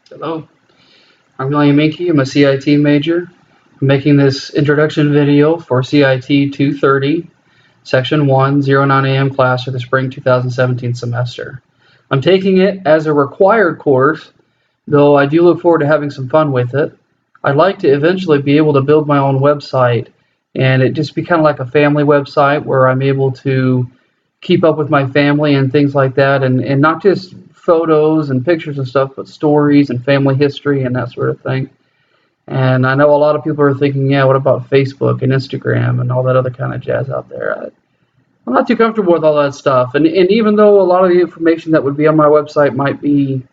Hello, I'm Enkey. I'm a CIT major. I'm making this introduction video for CIT 230, Section 1, 09 AM class for the spring 2017 semester. I'm taking it as a required course, though I do look forward to having some fun with it. I'd like to eventually be able to build my own website, and it just be kind of like a family website where I'm able to keep up with my family and things like that, and not just photos and pictures and stuff, but stories and family history and that sort of thing. And I know a lot of people are thinking, yeah, what about Facebook and Instagram and all that other kind of jazz out there? I'm not too comfortable with all that stuff. And even though a lot of the information that would be on my website might be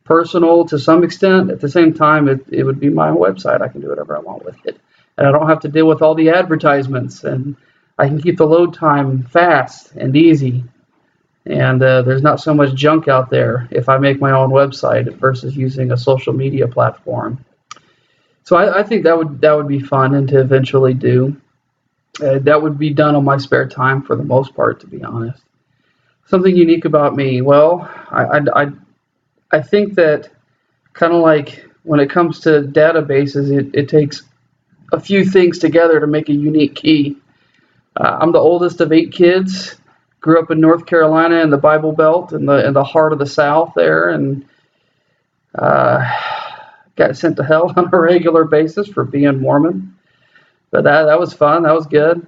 personal to some extent, at the same time, it would be my website. I can do whatever I want with it. And I don't have to deal with all the advertisements. And I can keep the load time fast and easy. And there's not so much junk out there if I make my own website versus using a social media platform. So I think that would be fun and to eventually do. That would be done on my spare time for the most part, to be honest. Something unique about me. Well, I think that kind of like when it comes to databases, it takes a few things together to make a unique key. I'm the oldest of 8 kids. Grew up in North Carolina in the Bible Belt in the heart of the South there, and got sent to hell on a regular basis for being Mormon. But that was fun. That was good.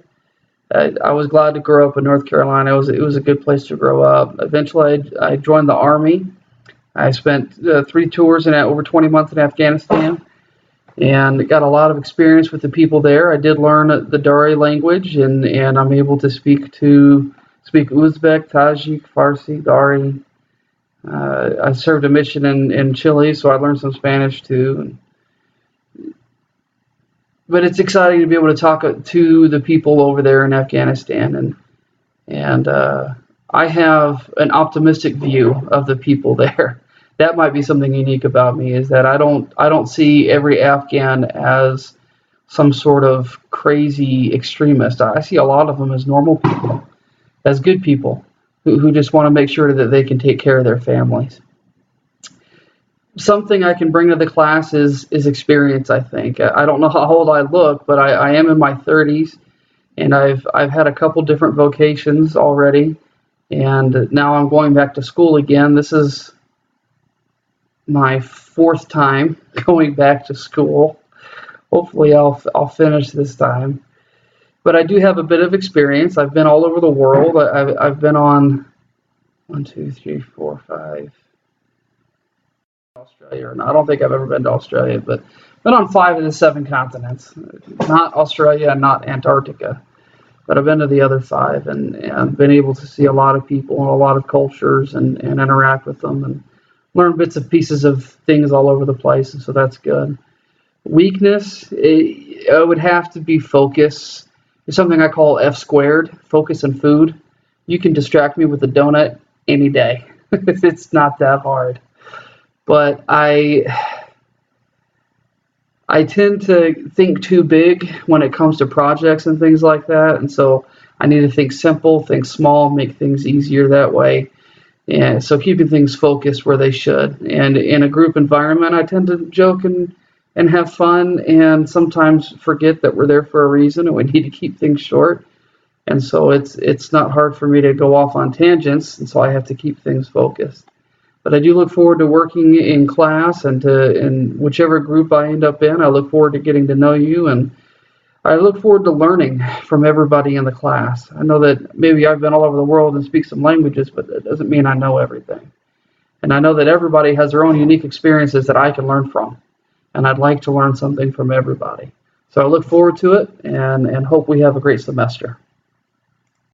I was glad to grow up in North Carolina. It was a good place to grow up. Eventually, I joined the Army. I spent 3 tours in over 20 months in Afghanistan, and got a lot of experience with the people there. I did learn the Dari language, and I'm able to speak Uzbek, Tajik, Farsi, Dari. I served a mission in Chile, so I learned some Spanish too. But it's exciting to be able to talk to the people over there in Afghanistan, and I have an optimistic view of the people there. That might be something unique about me, is that I don't see every Afghan as some sort of crazy extremist. I see a lot of them as normal people, as good people who just want to make sure that they can take care of their families. Something I can bring to the class is experience, I think. I don't know how old I look, but I am in my 30s, and I've had a couple different vocations already, and now I'm going back to school again. This is my 4th time going back to school. Hopefully I'll finish this time. But I do have a bit of experience. I've been all over the world. I've been on 1, 2, 3, 4, 5 Australia. I don't think I've ever been to Australia, but been on 5 of the 7 continents. Not Australia and not Antarctica, but I've been to the other 5 and been able to see a lot of people and a lot of cultures and interact with them and learn bits and pieces of things all over the place, and so that's good. Weakness, it would have to be focus. It's something I call F squared, focus and food. You can distract me with a donut any day. It's not that hard. But I tend to think too big when it comes to projects and things like that, and so I need to think simple, think small, make things easier that way. And so keeping things focused where they should. And in a group environment, I tend to joke and have fun, and sometimes forget that we're there for a reason and we need to keep things short. And so it's not hard for me to go off on tangents, and so I have to keep things focused. But I do look forward to working in class and in whichever group I end up in. I look forward to getting to know you, and I look forward to learning from everybody in the class. I know that maybe I've been all over the world and speak some languages, but that doesn't mean I know everything. And I know that everybody has their own unique experiences that I can learn from. And I'd like to learn something from everybody. So I look forward to it and hope we have a great semester.